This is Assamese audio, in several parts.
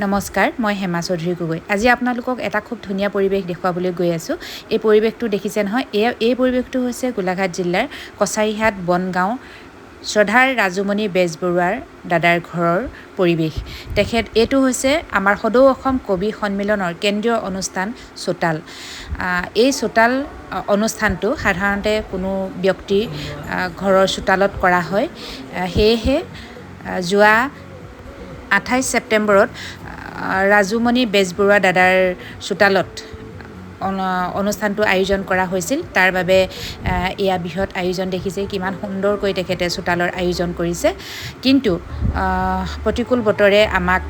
নমস্কাৰ, মই হেমা চৌধুৰী গগৈ। আজি আপোনালোকক এটা খুব ধুনীয়া পৰিৱেশ দেখুৱাবলৈ গৈ আছোঁ। এই পৰিৱেশটো দেখিছে নহয়, এই পৰিৱেশটো হৈছে গোলাঘাট জিলাৰ কছাৰীহাট বনগাঁও শ্ৰদ্ধাৰ ৰাজুমণি বেজবৰুৱাৰ দাদাৰ ঘৰৰ পৰিৱেশ। এইটো হৈছে আমাৰ সদৌ অসম কবি সন্মিলনৰ কেন্দ্ৰীয় অনুষ্ঠান চোতাল। এই চোতাল অনুষ্ঠানটো সাধাৰণতে কোনো ব্যক্তিৰ ঘৰৰ চোতালত কৰা হয়। সেয়েহে যোৱা 28 ছেপ্টেম্বৰত ৰাজুমণি বেজবৰুৱা দাদাৰ চোতালত অনুষ্ঠানটো আয়োজন কৰা হৈছিল। তাৰ বাবে এয়া বৃহৎ আয়োজন দেখিছে, কিমান সুন্দৰকৈ তেখেতে চোতালৰ আয়োজন কৰিছে। কিন্তু প্ৰতিকূল বতৰে আমাক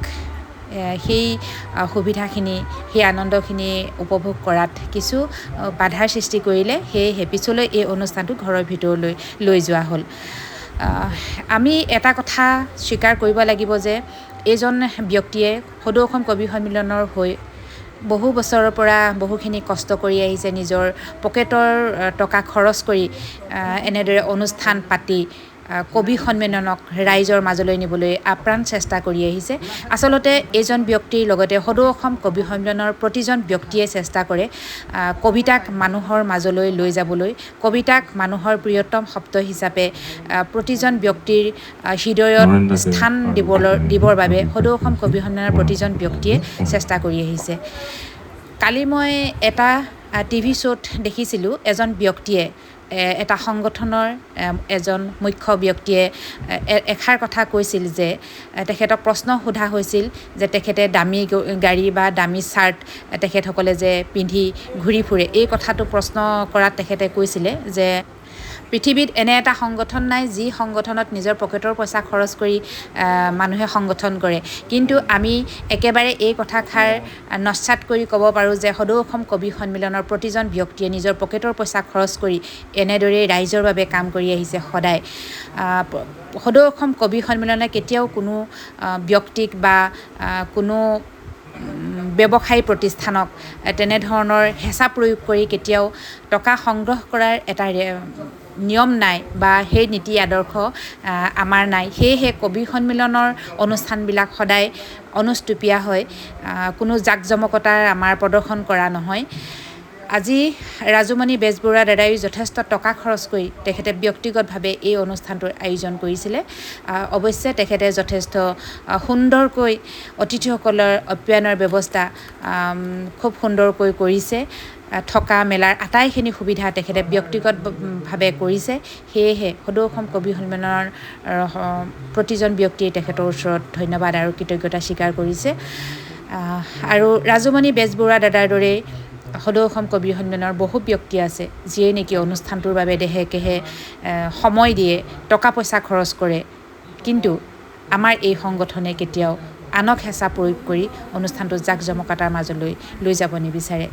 সেই সুবিধাখিনি, সেই আনন্দখিনি উপভোগ কৰাত কিছু বাধাৰ সৃষ্টি কৰিলে। সেয়েহে পিছলৈ এই অনুষ্ঠানটো ঘৰৰ ভিতৰলৈ লৈ যোৱা হ'ল। আমি এটা কথা স্বীকাৰ কৰিব লাগিব যে এইজন ব্যক্তিয়ে সদৌ অসম কবি সন্মিলনৰ হৈ বহু বছৰৰ পৰা বহুখিনি কষ্ট কৰি আহিছে। নিজৰ পকেটৰ টকা খৰচ কৰি এনেদৰে অনুষ্ঠান পাতি কবি সন্মিলনক ৰাইজৰ মাজলৈ নিবলৈ আপ্ৰাণ চেষ্টা কৰি আহিছে। আচলতে এইজন ব্যক্তিৰ লগতে সদৌ অসম কবি সন্মিলনৰ প্ৰতিজন ব্যক্তিয়ে চেষ্টা কৰে কবিতাক মানুহৰ মাজলৈ লৈ যাবলৈ, কবিতাক মানুহৰ প্ৰিয়তম শব্দ হিচাপে প্ৰতিজন ব্যক্তিৰ হৃদয়ত স্থান দিবৰ বাবে সদৌ অসম কবি সন্মিলনৰ প্ৰতিজন ব্যক্তিয়ে চেষ্টা কৰি আহিছে। কালি মই এটা টিভি শ্ব'ত দেখিছিলোঁ, এজন ব্যক্তিয়ে এটা সংগঠনৰ এজন মুখ্য ব্যক্তিয়ে এষাৰ কথা কৈছিল যে তেখেতক প্ৰশ্ন সোধা হৈছিল যে তেখেতে দামী গাড়ী বা দামী চাৰ্ট তেখেতসকলে যে পিন্ধি ঘূৰি ফুৰে। এই কথাটো প্ৰশ্ন কৰাত তেখেতে কৈছিলে যে পৃথিৱীত এনে এটা সংগঠন নাই যি সংগঠনত নিজৰ পকেটৰ পইচা খৰচ কৰি মানুহে সংগঠন কৰে। কিন্তু আমি একেবাৰে এই কথাষাৰ নস্যাৎ কৰি ক'ব পাৰোঁ যে সদৌ অসম কবি সন্মিলনৰ প্ৰতিজন ব্যক্তিয়ে নিজৰ পকেটৰ পইচা খৰচ কৰি এনেদৰেই ৰাইজৰ বাবে কাম কৰি আহিছে সদায়। সদৌ অসম কবি সন্মিলনে কেতিয়াও কোনো ব্যক্তিক বা কোনো ব্যৱসায়ী প্ৰতিষ্ঠানক তেনেধৰণৰ হেঁচা প্ৰয়োগ কৰি কেতিয়াও টকা সংগ্ৰহ কৰাৰ এটা নিয়ম নাই বা সেই নীতি আদৰ্শ আমাৰ নাই। সেয়েহে কবি সন্মিলনৰ অনুষ্ঠানবিলাক সদায় অনুষ্টুপীয়া হয়, কোনো জাকজমকতাৰ আমাৰ প্ৰদৰ্শন কৰা নহয়। আজি ৰাজুমণি বেজবৰুৱা দাদাই যথেষ্ট টকা খৰচ কৰি তেখেতে ব্যক্তিগতভাৱে এই অনুষ্ঠানটোৰ আয়োজন কৰিছিলে। অৱশ্যে তেখেতে যথেষ্ট সুন্দৰকৈ অতিথিসকলৰ আপ্যায়নৰ ব্যৱস্থা খুব সুন্দৰকৈ কৰিছে। থকা মেলাৰ আটাইখিনি সুবিধা তেখেতে ব্যক্তিগতভাৱে কৰিছে। সেয়েহে সদৌ অসম কবি সন্মিলনৰ প্ৰতিজন ব্যক্তিয়ে তেখেতৰ ওচৰত ধন্যবাদ আৰু কৃতজ্ঞতা স্বীকাৰ কৰিছে। আৰু ৰাজুমণি বেজবৰুৱা দাদাৰ দৰেই সদৌ অসম কবি সন্মিলনৰ বহু ব্যক্তি আছে যিয়ে নেকি অনুষ্ঠানটোৰ বাবে দেহে কেহে সময় দিয়ে, টকা পইচা খৰচ কৰে। কিন্তু আমাৰ এই সংগঠনে কেতিয়াও আনক হেঁচা প্ৰয়োগ কৰি অনুষ্ঠানটো জাকজমকতাৰ মাজলৈ লৈ যাব নিবিচাৰে।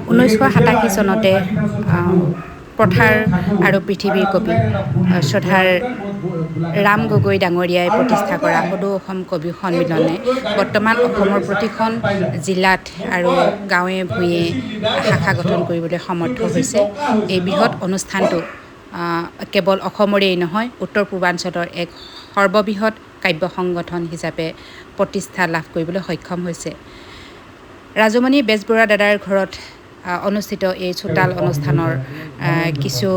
1987 চনতে পথাৰ আৰু পৃথিৱীৰ কবি শ্ৰদ্ধাৰ ৰাম গগৈ ডাঙৰীয়াই প্ৰতিষ্ঠা কৰা সদৌ অসম কবি সন্মিলনে বৰ্তমান অসমৰ প্ৰতিখন জিলাত আৰু গাঁৱে ভূঞে শাখা গঠন কৰিবলৈ সমৰ্থ হৈছে। এই বৃহৎ অনুষ্ঠানটো কেৱল অসমৰেই নহয়, উত্তৰ পূৰ্বাঞ্চলৰ এক সৰ্ববৃহৎ কাব্য সংগঠন হিচাপে প্ৰতিষ্ঠা লাভ কৰিবলৈ সক্ষম হৈছে। ৰাজুমণি বেজবৰুৱা দাদাৰ ঘৰত অনুষ্ঠিত এই চোতাল অনুষ্ঠানৰ কিছু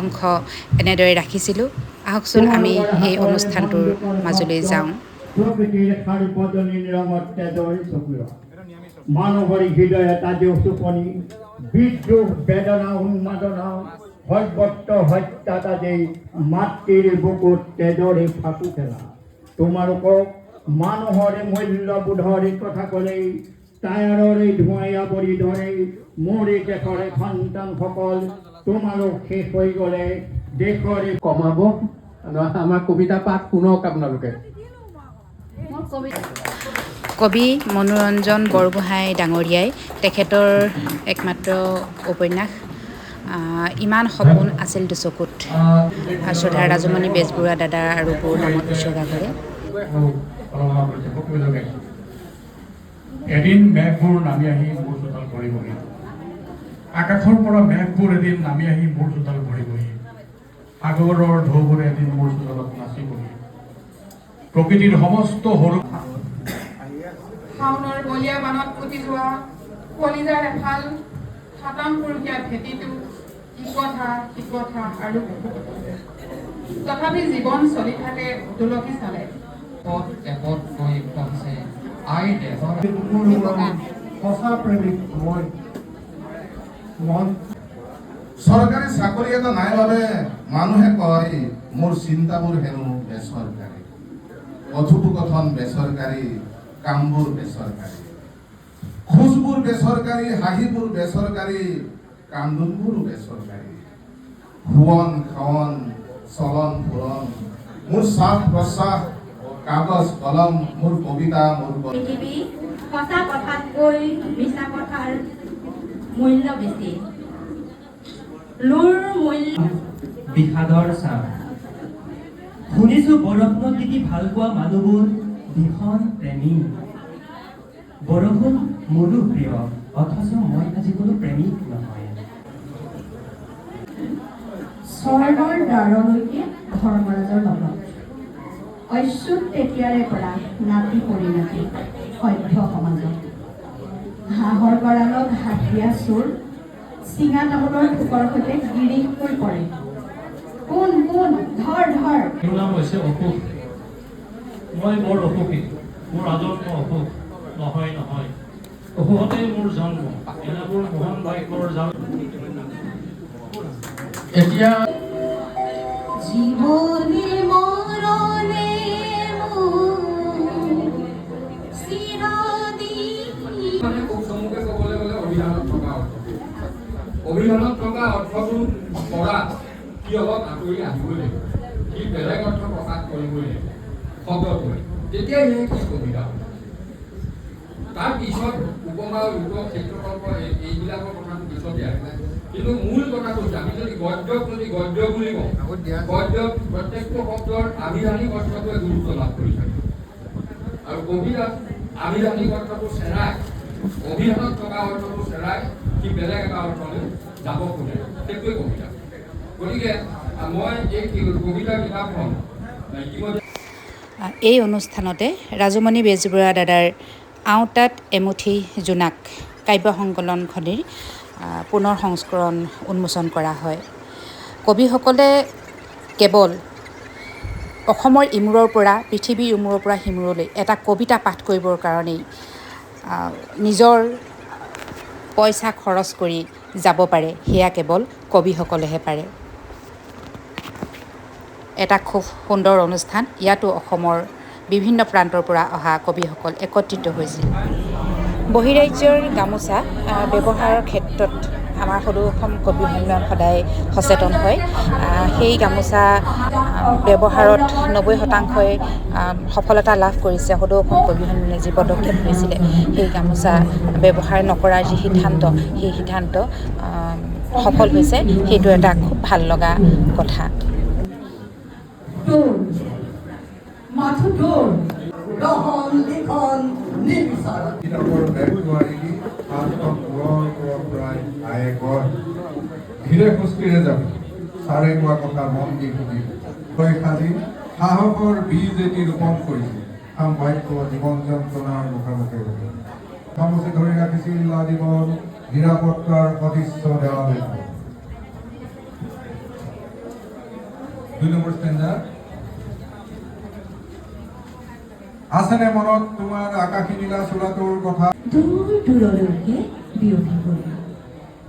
অংশ এনেদৰে ৰাখিছিলোঁ। আহকচোন আমি এই অনুষ্ঠানটোৰ মাজলৈ যাওঁ। মানৱৰ হৃদয় এটা চুপনি, বিদ্ৰোহ বেদনা উন্মাদনা সৰ্বত্ৰ হত্যা দেই মাতৃৰ বুকুত তেজৰে ফাঁকু খেলা। তোমালোকক মানুহৰে মূল্যবোধৰ কথা ক'লেই টায়াৰৰে ধোঁৱাই আৱৰি ধৰে মোৰে দেশৰে সন্তানসকল। তোমালোক শেষ হৈ গ'লে দেশৰে কমাব। আমাৰ কবিতা পাঠ শুনক আপোনালোকে। কবি মনোৰঞ্জন বৰগোহাঁই ডাঙৰীয়াই তেখেতৰ একমাত্ৰ উপন্যাস ইমান সপোন আছিল দুচকুত শ্ৰদ্ধাৰ ৰাজুমণি বেজবৰুৱা দাদা আৰু বৌৰ নামত উৎসৰ্গা কৰে। এদিন মেঘবোৰ নামি আহি মোৰ চোতাল ভৰিবহি, আকাশৰ পৰা মেঘবোৰ এদিন নামি আহি মোৰ চোতাল ভৰিবহি, সাগৰৰ ঢৌবোৰে এদিন মোৰ চোতালত নাচিবহি, প্ৰকৃতিৰ সমস্ত সৰু শাওনৰ বলীয়া বানত পুতি যোৱা কলিজাৰ এফাল সাতাম পুৰুষীয়া ভেটিটো সিকথা আৰু তথাপি জীৱন চলি থাকে তুলসী চালে। পথ এপথ হৈ পথে আই দেহৰ সঁচা প্ৰেমিক মই মন চৰকাৰী চাকৰি এটা নাই বাবে মানুহে কয় মোৰ চিন্তাবোৰ হেনো বেচৰকাৰী, কথোপকথন বেচৰকাৰী, কামবোৰ বেচৰকাৰী, খোজবোৰ বেচৰকাৰী, হাঁহিবোৰ বেচৰকাৰী, কান্দোনবোৰো বেচৰকাৰী, ভুৱন খাৱন চলন ফুৰণ, মোৰ শ্বাস প্ৰশ্বাস, কাগজ কলম, মোৰ কবিতা, মোৰ পৃথিৱী সঁচা কথাতকৈ মিছা কথাৰ মূল্য বেছি। লোৰ মূল্য বিষাদৰ চাপ। শুনিছো বৰষুণত তিতি ভাল পোৱা মানুহবোৰ ভীষণ প্ৰেমী। বৰষুণ মোৰো প্ৰিয়, অথচ মই আজি কোনো প্ৰেমিক নহয়। স্বৰ্গৰ দ্বাৰলৈকে ধৰ্মৰাজৰ লগত অচ্যুত তেতিয়াৰে পৰা নাতি পৰিণতি সভ্য সমাজত হাঁহৰ গঁৰালত হাত দিয়া চোৰ চিঙা তামোলৰ থোকৰ সৈতে গিৰিং হৈ পৰে। কোন ধৰ মোৰ নাম হৈছে অসুখ। মই বৰ অসুখী, মোৰ আজন্ম অসুখ নহয় অসুখতেই মোৰ জন্ম, এনেবোৰ মোহন বাক্যৰ জাল। এতিয়া জীবনে মৰণে মানে খুব চমুকে ক'বলৈ গ'লে অভিধানত থকা অৰ্থ। অভিধানত থকা অৰ্থটো পৰা কি অলপ আঁতৰি আহিবই লাগিব, সি বেলেগ অৰ্থ প্ৰকাশ কৰিবই লাগিব শব্দটোৱে, তেতিয়াই সেই কি কবিতা হ'ব। তাৰ পিছত উপমা ৰূপ ক্ষেত্ৰকল্প এইবিলাকৰ কথাটো পিছত দিয়া যায়, কিন্তু মূল কথাটো হৈছে আমি যদি গদ্যক যদি গদ্য বুলি কওঁ, গদ্যক প্ৰত্যেকটো শব্দৰ আভিধানিক অৰ্থটোৱে গুৰুত্ব লাভ কৰি থাকে আৰু কবিতাত আভিধানিক অৰ্থটো চেৰাই অভিধানত থকা অৰ্থটো চেৰাই সি বেলেগ এটা অৰ্থলৈ যাব খোজে, সেইটোৱে কবিতা। গতিকে মই এই কবিতা কিতাপখন ইতিমধ্যে এই অনুষ্ঠানতে ৰাজুমণি বেজবৰুৱা দাদাৰ আওতাত এমুঠি জোনাক কাব্য সংকলনখনিৰ পুনৰ সংস্কৰণ উন্মোচন কৰা হয়। কবিসকলে কেৱল অসমৰ ইমূৰৰ পৰা পৃথিৱীৰ ইমূৰৰ পৰা সিমূৰলৈ এটা কবিতা পাঠ কৰিবৰ কাৰণেই নিজৰ পইচা খৰচ কৰি যাব পাৰে, সেয়া কেৱল কবিসকলেহে পাৰে। এটা খুব সুন্দৰ অনুষ্ঠান, ইয়াতো অসমৰ বিভিন্ন প্ৰান্তৰ পৰা অহা কবিসকল একত্ৰিত হৈছিল। বহিৰাজ্যৰ গামোচা ব্যৱহাৰৰ ক্ষেত্ৰত আমাৰ সদৌ অসম কবি সন্মিলন সদায় সচেতন হয়। সেই গামোচা ব্যৱহাৰত 90% সফলতা লাভ কৰিছে। সদৌ অসম কবি সন্মিলনে যি পদক্ষেপ লৈছিলে, সেই গামোচা ব্যৱহাৰ নকৰাৰ যি সিদ্ধান্ত, সেই সিদ্ধান্ত সফল হৈছে, সেইটো এটা খুব ভাল লগা কথা। ধীৰে খোজকিৰে যাবি, চাৰে কোৱা কথা মন দি শুনি সাজি সাহসৰ বীজ এটি ৰোপণ কৰিছিল। সাম্ভাব্য জীৱন যন্ত্ৰণাৰ মুখামুখি খামুচি ধৰি ৰাখিছিল আজীৱন নিৰাপত্তাৰ অদৃশ্য দেৱালে। 2 নম্বৰ ষ্টেঞ্জা। আছেনে মনত তোমাৰ আকাশী নীলা চোলাটোৰ কথা? দূৰ দূৰলৈকে বিয়পি পৰিল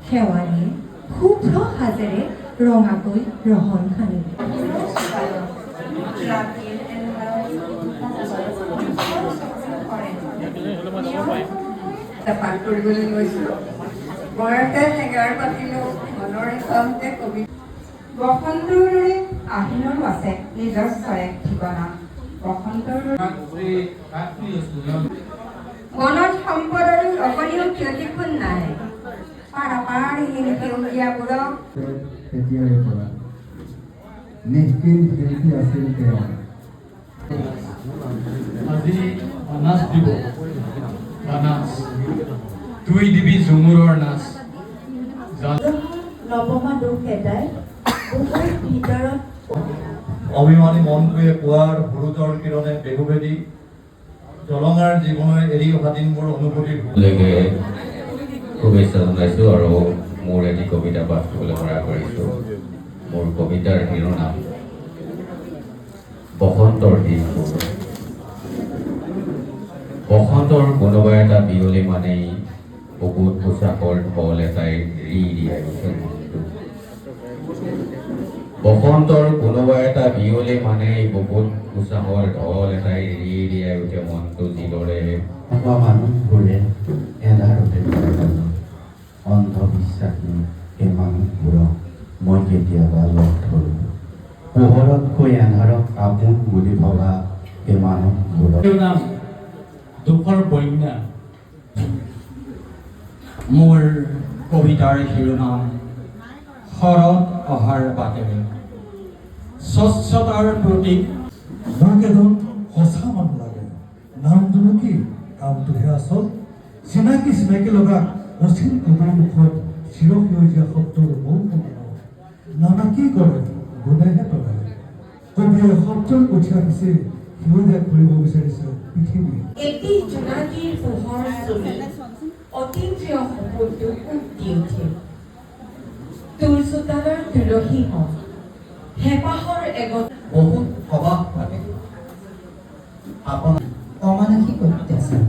শেৱালিয়ে শুভ্ৰ সাজেৰে ৰঙাকৈ ৰহন সানিলে। পাঠ কৰিবলৈ লৈছোঁ। বয়সে হেঙাৰ পাতিলেও মনৰ হিচাপতে কবি বসন্তৰ দৰে আহিনৰো আছে নিজস্ব এক ঠিকনা। বসন্তৰ মনত সম্পদৰো অকণিও ক্ষতিপূৰ্ণ নাই। পাৰাপাৰহীন সেউজীয়াবোৰক তেতিয়াৰে পৰা নিষ্কিন শিল্পী আছিল তেওঁ। আজি নাচ দিব নাচ, তুই দিবি ঝুমুৰৰ নাচ। নৱমা দুখ এটাই বুকুৰ ভিতৰত অভিমানী মনটোৱে পুৱাৰ সৰুজৰ কিৰণে বেহুবেদি জলঙাৰ জীৱনৰ এৰি অহা দিনবোৰ অনুভূতি লৈকে শুভেচ্ছা জনাইছোঁ আৰু মোৰ এটি কবিতা পাঠ কৰিবলৈ কৰা কৰিছোঁ। মোৰ কবিতাৰ শিৰোনাম বসন্তৰ দিনবোৰ। বসন্তৰ কোনোবা এটা বিয়লি মানেই বুকুত পোচাকৰ ঢল এটাই ৰি দিয়াই উঠে মনটো। বসন্তৰ কোনোবা এটা বিয়লি মানেই বুকুত পোচাকৰ ঢল এটাই ৰি দিয়াই উঠে মনটো। যিদৰে মানুহবোৰে এন্ধাৰতে অন্ধবিশ্বাসী এই মানুহবোৰক মই কেতিয়াবা লগ ধৰোঁ। পোহৰতকৈ এন্ধাৰক আপোন বুলি ভবা এই মানুহবোৰক নাম দুখৰ বন্যা। মোৰ কবিতাৰ শিৰোনাম শৰৎ অহাৰ বাটেৰে। স্বচ্ছতাৰ প্ৰতীক মোক এজন সঁচা মানুহ লাগে। নামটোনো কি, কামটোহে আচল। চিনাকি লগা অচিন কবিৰ মুখত চিৰসেউজীয়া শব্দৰ মৌ নানা কি কৰে গুণেহে তলে। কবিয়ে শব্দৰ কঠীয়া পিছে সেউজীয়া কৰিব বিচাৰিছে পৃথিৱী। এটি জোনাকীৰ পোহৰ চলি অতীন্দ্ৰিয় সপোনটো উটি উঠে। তোৰ চোতালৰ তুলসী হওক হেঁপাহৰ এগত বহুত অবাক লাগে আপোনাৰ অমানসিক অত্যাচাৰ।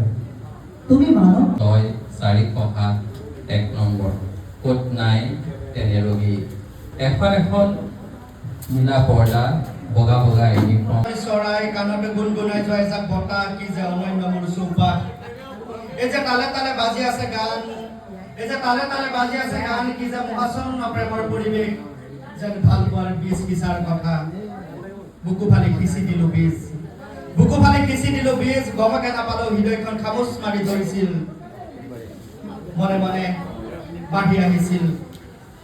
তুমি মানৱ 6-4-7 নম্বৰ ক'ত নাই তেনে ৰোগী। এখন নীলা পৰ্দা বগা বগা ইউনিফৰ্ম। চৰাই কাণতে গুণগুণাই যোৱা এজাক বতাহ, কি যে অনন্য মোৰ চৌপাশ। এই যে তালে তালে বাজি আছে গান, কি যে মহাচন্ন প্ৰেমৰ পৰিৱেশ। যেন ভাল পোৱাৰ বীজ সিঁচাৰ কথা। বুকু ফালি সিঁচি দিলো বীজ, গমকে নাপালো হৃদয়খন খামোচ মাৰি ধৰিছিল। মনে মনে বাঢ়ি আহিছিল,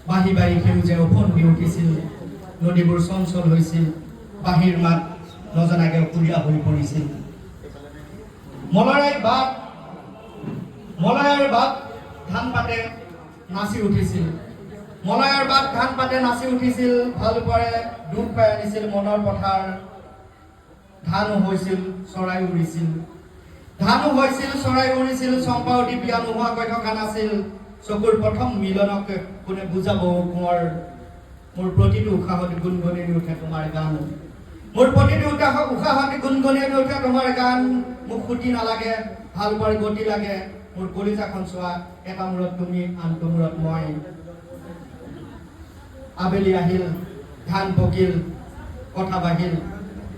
বাঢ়ি সেউজীয়া ওফন্দি উঠিছিল। নদীবোৰ চঞ্চল হৈছিল, বাঁহীৰ মাত নজনাকে অসুৰীয়া হৈ পৰিছিল। মলয়াৰ বাট ধান পাতে নাচি উঠিছিল। ভাল পোৱাৰে দুখ পাই আনিছিল মনৰ পথাৰ। ধানো হৈছিল চৰাই উৰিছিল। চম্পাৱতী বিয়া নোহোৱাকৈ থকা নাছিল। চকুৰ প্ৰথম মিলনক কোনে বুজাব কোঁৱৰ। মোৰ প্ৰতিটো উশাহত গুণগুণি উঠে তোমাৰ গান। মোক খুটি নালাগে, ভাল পোৱাৰ গতি লাগে। মোৰ কলিজাখন চোৱা, এটা মূৰত তুমি আনটো মূৰত মই। আবেলি আহিল, ধান পকিল, কথা বাঢ়িল।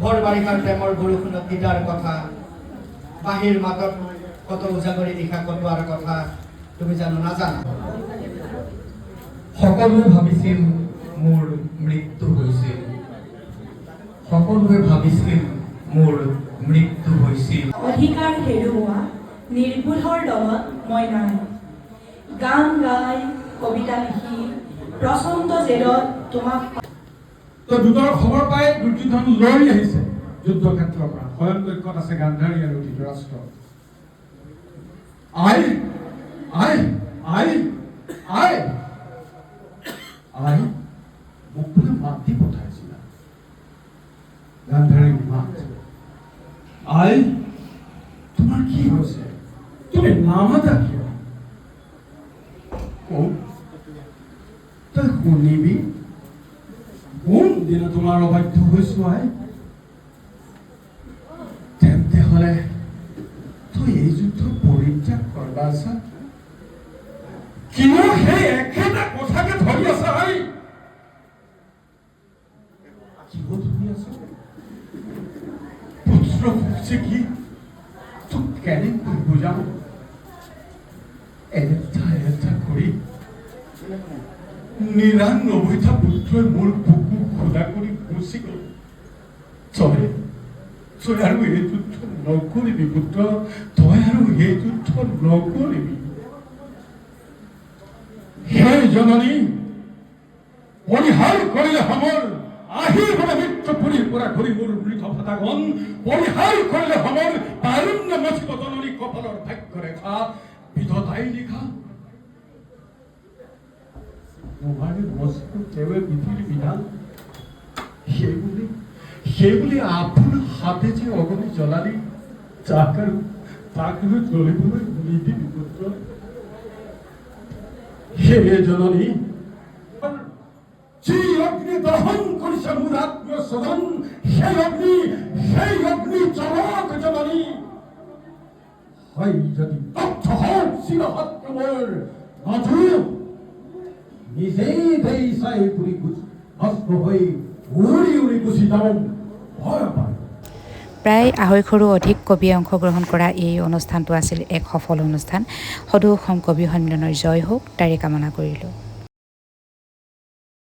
ভৰ বাৰিষাৰ প্ৰেমৰ বৰষুণত তিতাৰ কথা। বাঁহীৰ মাতত কত উজাগৰি নিশা কটোৱাৰ কথা। তুমি জানো নাজানা? সকলোৱে ভাবিছিল মোৰ মৃত্যু হৈছিল। অধিকাৰ হেৰুওৱা নিৰ্বোধৰ দলত মই নাই। গান গাই কবিতা লিখি প্ৰচণ্ড জেদত তোমাক তো যুদ্ধৰ খবৰ পাই দুৰ্যোধন লৈ আহিছে যুদ্ধক্ষেত্ৰৰ পৰা। শয়নকক্ষত আছে গান্ধাৰী আৰু ধৃতৰাষ্ট্ৰ। আই মোক বোলে মাত দি পঠাইছিলা। গান্ধাৰীৰ মাত। আই তোমাৰ কি হৈছে? তুমি নামাতা কিয়? তই শুনিবি কোন দিনা তোমাৰ অবাধ্য হৈছো আই? তেন্তে হলে তই এই যুদ্ধ পৰিত্যাগ কৰবা আছা? কিয় সেই একেটা কথাকে ধৰি আছা আই? কিয় ধৰি আছা? পুত্ৰ হৈছে কি তোক কেনেকৈ বুজাম? এটা কৰি ৯৯টা পুত্ৰই মোৰ বুকু খোলা কৰি গুচি গল। তই আৰু এই যুদ্ধ নকৰিবি পুত্ৰ, তই আৰু এই যুদ্ধ নকৰিবি। সেই জননী পৰিহাৰ কৰিলে সমল, আহিৰ মানে মৃত্যুপুৰীৰ পৰা ঘূৰি মোৰ মৃত ভাতাগণ। পৰিহাৰ কৰিলে সমল, তাৰুণ্য মচিব জননী কপালৰ ভাগ্য ৰেখা। বিধতাই লিখা তোমাৰে মচিব তেৱে বিধিৰ বিধান। সেই বুলি আপোন হাতে যে অগ্নি জ্বলালি, চাকৰি চলিবলৈ নিদিবি পুত্ৰ। হে জননী, যি অগ্নি দহন কৰিছে মোৰ আত্মীয় স্বজন, সেই অগ্নি জলক জননী। হয় যদি দগ্ধ হওক চিৰহত মোৰ নজৰ, নিজেই দেই চাই পুৰি ভস্ম হৈ উৰি উৰি গুচি যাওঁ ভয় পায়। প্ৰায় 250ৰো অধিক কবিয়ে অংশগ্ৰহণ কৰা এই অনুষ্ঠানটো আছিল এক সফল অনুষ্ঠান। সদৌ অসম কবি সন্মিলনৰ জয় হওক তাৰে কামনা কৰিলোঁ।